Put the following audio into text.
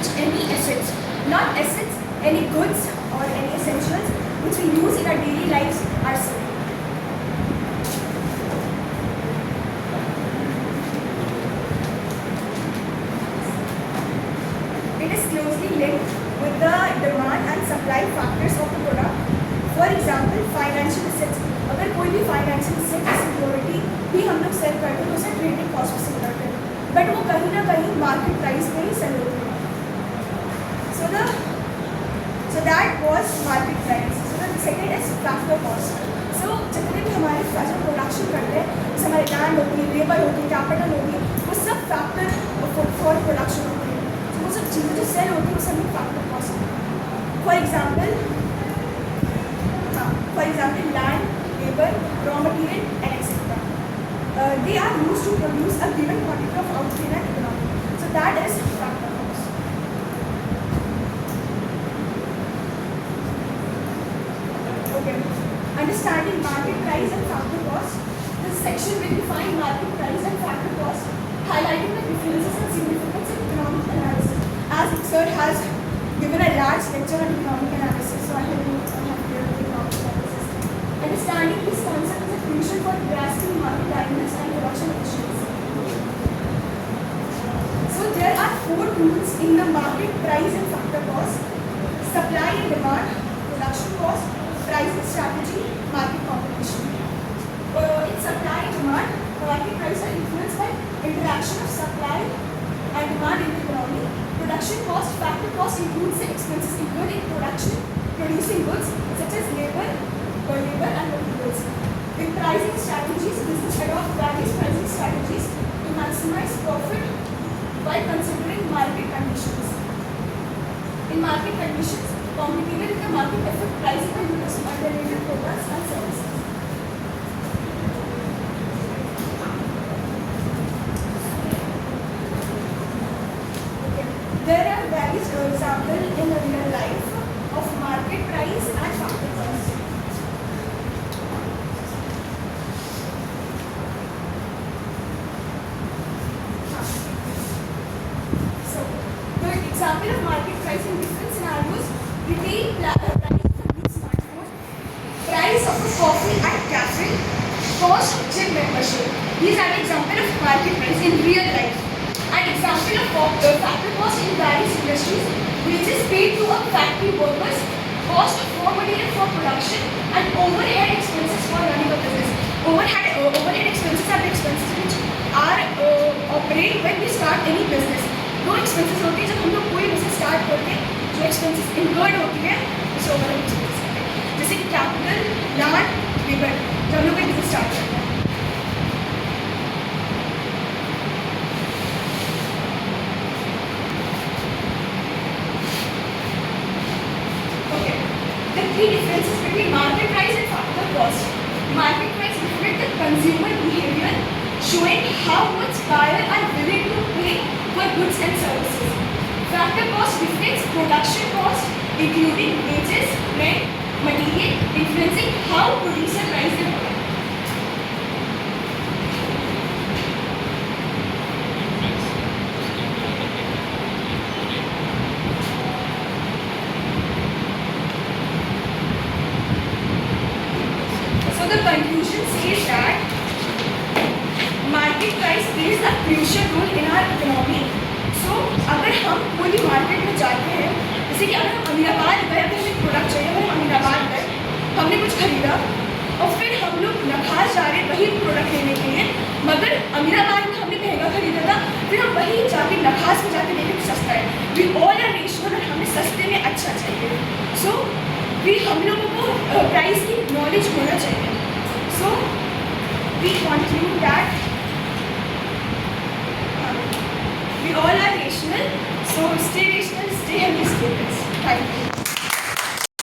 which any assets, not assets, any goods or any essentials which we use in our daily lives are sold. It is closely linked with the demand and supply factors of the product. For example, financial assets. अगर कोई भी financial asset security भी हम लोग cell करते हैं तो उसे ट्रेडिंग कॉस्ट पे सेल करते हैं, बट वो कहीं ना कहीं मार्केट प्राइस पे ही सेल होती है. So that was market price. So the second is factor cost. So जितने भी हमारे जो प्रोडक्शन करते हैं, जैसे हमारे लैंड होती है, लेबर होती है, कैपिटल होती है, वो सब फैक्टर फॉर प्रोडक्शन होती है. वो सब चीज़ें जो सेल होती है वो सभी फैक्टर कॉस्ट है. For example land, labour, raw material and etcetera. They are used to produce a given quantity of output in an economy. So that is factor cost. Okay. Understanding market price and factor cost. This section will define market price and factor cost, highlighting the differences and significance in economic analysis. As sir has given a large lecture on economic analysis, so I have cleared the economic analysis. Understanding this concept is crucial for grasping market dynamics and production efficiency. So there are 4 rules in the market price and factor cost: supply and demand, production cost, pricing strategy, market competition. In supply and demand, market prices are influenced by interaction of supply and demand in the economy. Production cost, factor cost includes the expenses incurred in producing goods such as labor and materials. In pricing strategies, business adopt various pricing strategies to maximize profit while considering market conditions. In market conditions, competitive in the market affect pricing and related products and services. There are various examples in real life of market price and factor cost. So, the example of market price in different scenarios: retail price of a new smartphone, price of a coffee at cafe, cost of gym membership. These are examples of market price in real life. An example of factor cost in various industries: wages paid to a factory workers, cost of raw material for production, and overhead expenses for running a business. Overhead expenses are the expenses which are operate when we start any business. दो expenses होती है जब हम लोग कोई business start करते हैं, जो expenses incurred होती है उसे overhead expenses कहते हैं. जैसे कैपिटल, लैंड, लेबर, जब हम लोग कोई business start करते हैं. Three differences between market price and factor cost. Market price reflects the consumer behavior, showing how much buyers are willing to pay for goods and services. Factor cost reflects production cost, including wages, rent, material, influencing how producer price their product. The conclusion says that market price plays a crucial role in our economy. So, अगर हम कोई भी market में जाते हैं, जैसे कि अगर हम अमीराबाद गए, अगर हमें प्रोडक्ट चाहिए, अगर हम अमीराबाद गए, हमने कुछ खरीदा और फिर हम लोग नखास जा रहे वही प्रोडक्ट लेने के लिए, मगर अमीराबाद में हमने महंगा खरीदा था, फिर हम वही जाके नखास में जाके देखें तो सस्ता है. वी ऑल आर रेशियो और हमें सस्ते में अच्छा चाहिए. सो हम लोगों को प्राइस की नॉलेज होना चाहिए. So we conclude that